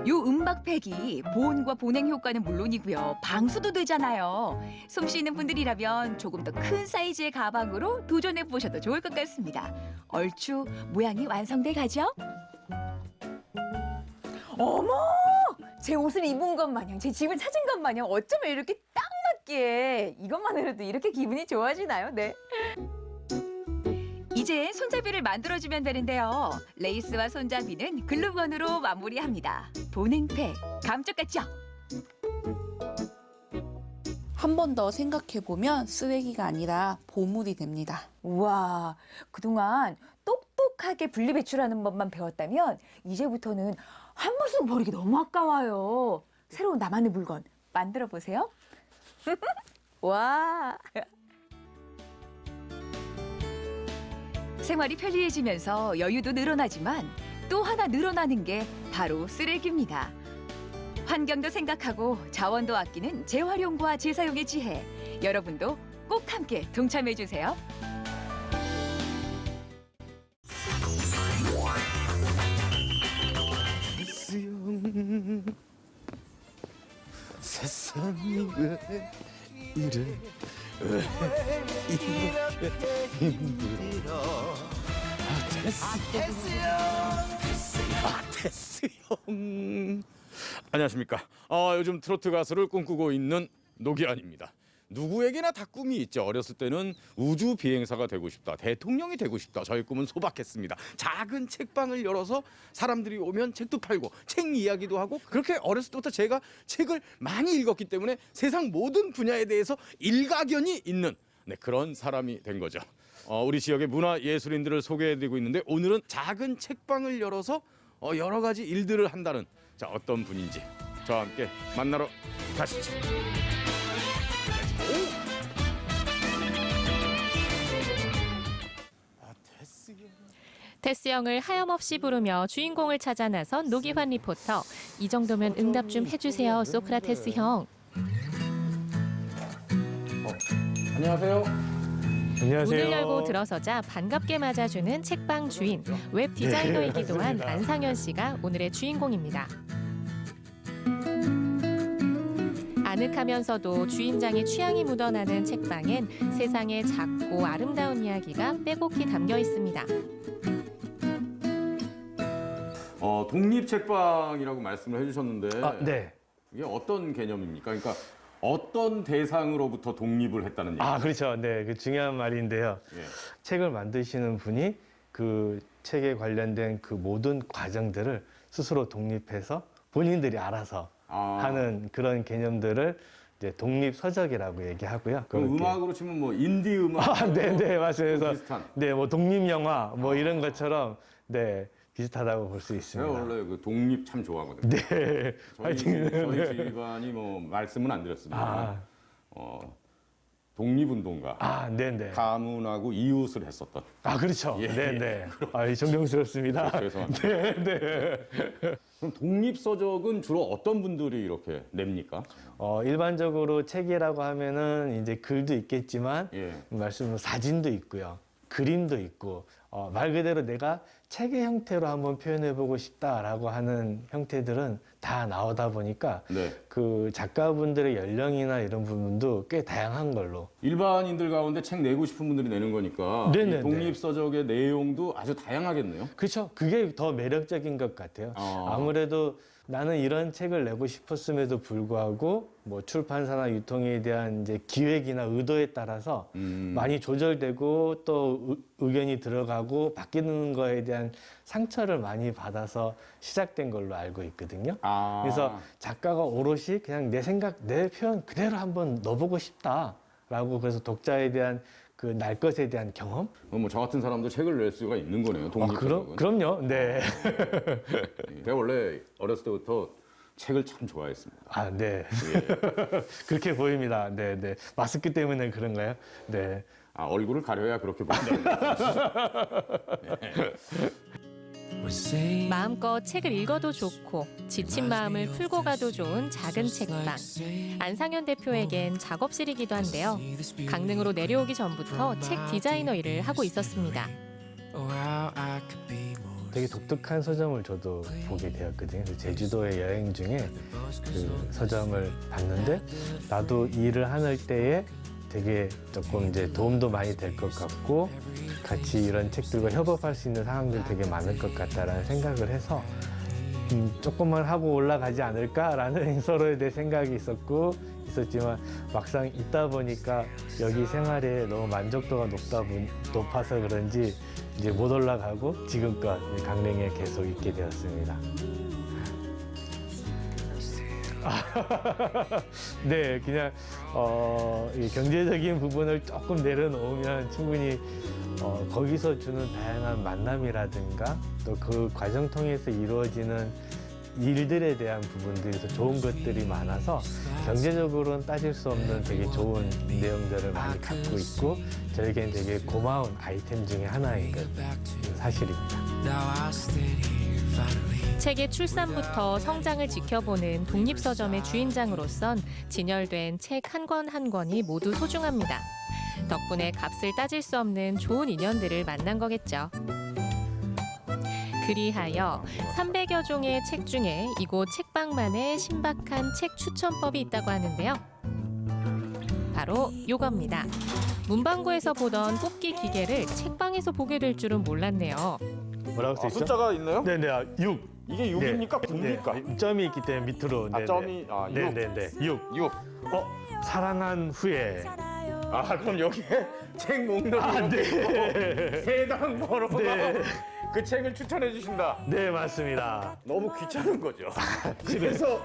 요 은박팩이 보온과 보냉 효과는 물론이고요. 방수도 되잖아요. 솜씨 있는 분들이라면 조금 더 큰 사이즈의 가방으로 도전해 보셔도 좋을 것 같습니다. 얼추 모양이 완성돼 가죠? 어머! 제 옷을 입은 것 마냥, 제 집을 찾은 것 마냥 어쩌면 이렇게 딱 맞게 이것만으로도 이렇게 기분이 좋아지나요? 네. 이제 손잡이를 만들어주면 되는데요. 레이스와 손잡이는 글루건으로 마무리합니다. 보냉팩, 감쪽 같죠? 한 번 더 생각해보면 쓰레기가 아니라 보물이 됩니다. 우와, 그동안 똑똑하게 분리배출하는 법만 배웠다면 이제부터는 한 번씩 버리기 너무 아까워요. 새로운 나만의 물건 만들어 보세요. 와. 생활이 편리해지면서 여유도 늘어나지만 또 하나 늘어나는 게 바로 쓰레기입니다. 환경도 생각하고 자원도 아끼는 재활용과 재사용의 지혜. 여러분도 꼭 함께 동참해 주세요. 세상이 왜 이래 이렇게 힘들어 테스 형. 안녕하십니까. 요즘 트로트 가수를 꿈꾸고 있는 노기란입니다. 누구에게나 다 꿈이 있죠. 어렸을 때는 우주 비행사가 되고 싶다, 대통령이 되고 싶다. 저의 꿈은 소박했습니다. 작은 책방을 열어서 사람들이 오면 책도 팔고 책 이야기도 하고, 그렇게 어렸을 때부터 제가 책을 많이 읽었기 때문에 세상 모든 분야에 대해서 일가견이 있는 그런 사람이 된 거죠. 우리 지역의 문화예술인들을 소개해드리고 있는데, 오늘은 작은 책방을 열어서 여러 가지 일들을 한다는, 자, 어떤 분인지 저와 함께 만나러 가시죠. 테스 형을 하염없이 부르며 주인공을 찾아 나선 노기환 리포터. 이 정도면 응답 좀 해주세요, 소크라테스 형. 안녕하세요. 문을 열고 들어서자 반갑게 맞아주는 책방 주인, 웹 디자이너이기도 한 안상현 씨가 오늘의 주인공입니다. 아늑하면서도 주인장의 취향이 묻어나는 책방엔 세상의 작고 아름다운 이야기가 빼곡히 담겨 있습니다. 독립 책방이라고 말씀을 해주셨는데 네. 이게 어떤 개념입니까? 그러니까 어떤 대상으로부터 독립을 했다는 얘기죠? 그렇죠. 네, 그 중요한 말인데요. 예. 책을 만드시는 분이 그 책에 관련된 그 모든 과정들을 스스로 독립해서 본인들이 알아서 하는 그런 개념들을 이제 독립 서적이라고 얘기하고요. 그럼 음악으로 치면 뭐 인디 음악? 네, 맞습니다. 비슷한. 네, 뭐 독립 영화 뭐 이런 것처럼 네. 비슷하다고 볼 수 있습니다. 제가 원래 그 독립 참 좋아하거든요. 네. 저희 집안이 뭐 말씀은 안 드렸습니다. 독립운동가. 네네. 가문하고 이웃을 했었던. 그렇죠. 예. 네네. 존경스럽습니다. 죄송합니다. 네. 그럼 독립서적은 주로 어떤 분들이 이렇게 냅니까? 일반적으로 책이라고 하면은 이제 글도 있겠지만 말씀으로 사진도 있고요. 그림도 있고 말 그대로 내가 책의 형태로 한번 표현해보고 싶다라고 하는 형태들은 다 나오다 보니까 그 작가분들의 연령이나 이런 부분도 꽤 다양한 걸로. 일반인들 가운데 책 내고 싶은 분들이 내는 거니까 네네네. 이 독립서적의 내용도 아주 다양하겠네요. 그렇죠. 그게 더 매력적인 것 같아요. 아무래도 나는 이런 책을 내고 싶었음에도 불구하고 뭐 출판사나 유통에 대한 이제 기획이나 의도에 따라서 많이 조절되고 또 의견이 들어가고 바뀌는 거에 대한 상처를 많이 받아서 시작된 걸로 알고 있거든요. 그래서 작가가 오롯이 그냥 내 생각, 내 표현 그대로 한번 넣어보고 싶다라고 그래서 독자에 대한 그 날 것에 대한 경험? 뭐 저 같은 사람도 책을 낼 수가 있는 거네요. 독립서적은. 그럼요. 네. 제가 원래 어렸을 때부터 책을 참 좋아했습니다. 네. 그렇게 보입니다. 네, 네. 마스크 때문에 그런가요? 네. 얼굴을 가려야 그렇게 보인다. 마음껏 책을 읽어도 좋고 지친 마음을 풀고 가도 좋은 작은 책방. 안상현 대표에겐 작업실이기도 한데요. 강릉으로 내려오기 전부터 책 디자이너 일을 하고 있었습니다. 되게 독특한 서점을 저도 보게 되었거든요. 제주도에 여행 중에 그 서점을 봤는데 나도 일을 하는 때에 되게 조금 이제 도움도 많이 될 것 같고 같이 이런 책들과 협업할 수 있는 상황들이 되게 많을 것 같다라는 생각을 해서 조금만 하고 올라가지 않을까라는 서로에 대해 생각이 있었지만 막상 있다 보니까 여기 생활에 너무 만족도가 높아서 그런지 이제 못 올라가고 지금껏 강릉에 계속 있게 되었습니다. 네, 그냥 이 경제적인 부분을 조금 내려놓으면 충분히 거기서 주는 다양한 만남이라든가 또 그 과정 통해서 이루어지는 일들에 대한 부분들에서 좋은 것들이 많아서 경제적으로는 따질 수 없는 되게 좋은 내용들을 많이 갖고 있고 저에겐 되게 고마운 아이템 중에 하나인 것 사실입니다. 책의 출산부터 성장을 지켜보는 독립서점의 주인장으로선 진열된 책 한 권 한 권이 모두 소중합니다. 덕분에 값을 따질 수 없는 좋은 인연들을 만난 거겠죠. 그리하여 300여 종의 책 중에 이곳 책방만의 신박한 책 추천법이 있다고 하는데요. 바로 요겁니다. 문방구에서 보던 뽑기 기계를 책방에서 보게 될 줄은 몰랐네요. 뭐라고 써있죠? 숫자가 있나요? 네네, 6. 이게 6입니까? 9입니까? 네, 점이 있기 때문에 밑으로. 점이 6. 네네네, 6. 사랑한 후에. 그럼 여기에 책 목록이 네. 해당 번호가 그 책을 추천해 주신다. 네, 맞습니다. 너무 귀찮은 거죠. 그래서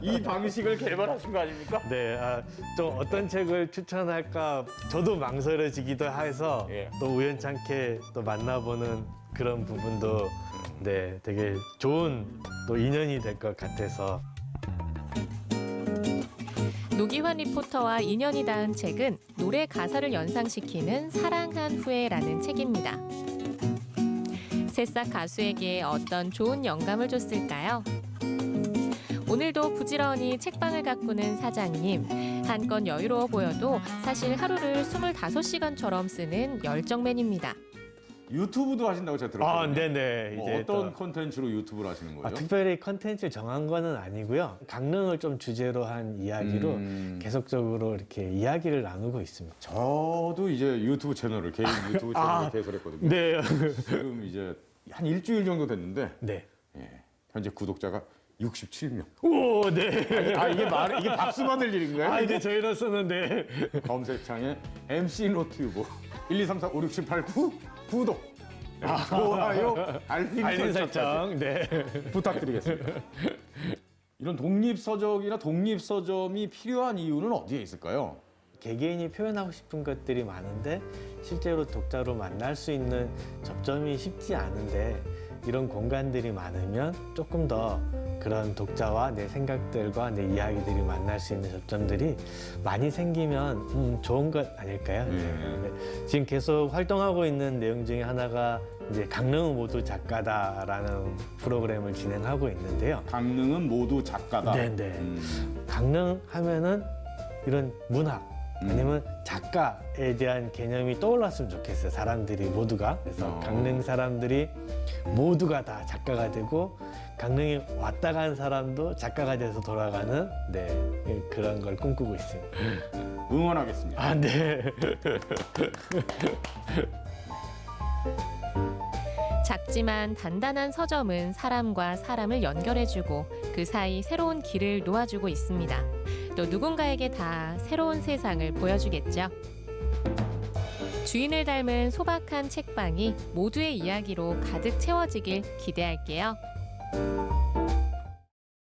이 방식을 개발하신 거 아닙니까? 네, 좀 어떤 책을 추천할까 저도 망설여지기도 해서 또 우연찮게 또 만나보는 그런 부분도 네, 되게 좋은 또 인연이 될 것 같아서. 노기환 리포터와 인연이 닿은 책은 노래 가사를 연상시키는 사랑한 후에라는 책입니다. 새싹 가수에게 어떤 좋은 영감을 줬을까요? 오늘도 부지런히 책방을 가꾸는 사장님. 한건 여유로워 보여도 사실 하루를 25시간처럼 쓰는 열정맨입니다. 유튜브도 하신다고 제가 들었거든요. 아, 네네. 이제 어떤 콘텐츠로 유튜브를 하시는 거예요? 특별히 컨텐츠 정한 거는 아니고요. 강릉을 좀 주제로 한 이야기로 계속적으로 이렇게 이야기를 나누고 있습니다. 저도 이제 유튜브 채널을 개인 유튜브 채널을 개설했거든요. 네. 지금 이제 한 일주일 정도 됐는데 네. 예, 현재 구독자가 67명. 오, 네. 이게 박수 받을 일인가요? 아, 이제 저희로서는 네. 검색창에 MC 노트유브 1, 2, 3, 4, 5, 6, 7, 8, 9 구독. 좋아요, 알림 설정 네. 부탁드리겠습니다. 이런 독립서적이나 독립서점이 필요한 이유는 어디에 있을까요? 개개인이 표현하고 싶은 것들이 많은데 실제로 독자로 만날 수 있는 접점이 쉽지 않은데 이런 공간들이 많으면 조금 더 그런 독자와 내 생각들과 내 이야기들이 만날 수 있는 접점들이 많이 생기면 좋은 것 아닐까요? 네. 지금 계속 활동하고 있는 내용 중에 하나가 이제 강릉은 모두 작가다라는 프로그램을 진행하고 있는데요. 강릉은 모두 작가다. 네네. 강릉 하면은 이런 문학 아니면 작가에 대한 개념이 떠올랐으면 좋겠어요. 사람들이 모두가. 그래서 강릉 사람들이 모두가 다 작가가 되고 강릉에 왔다 간 사람도 작가가 돼서 돌아가는 그런 걸 꿈꾸고 있습니다. 응원하겠습니다. 아, 네. 작지만 단단한 서점은 사람과 사람을 연결해주고 그 사이 새로운 길을 놓아주고 있습니다. 또 누군가에게 다 새로운 세상을 보여주겠죠. 주인을 닮은 소박한 책방이 모두의 이야기로 가득 채워지길 기대할게요.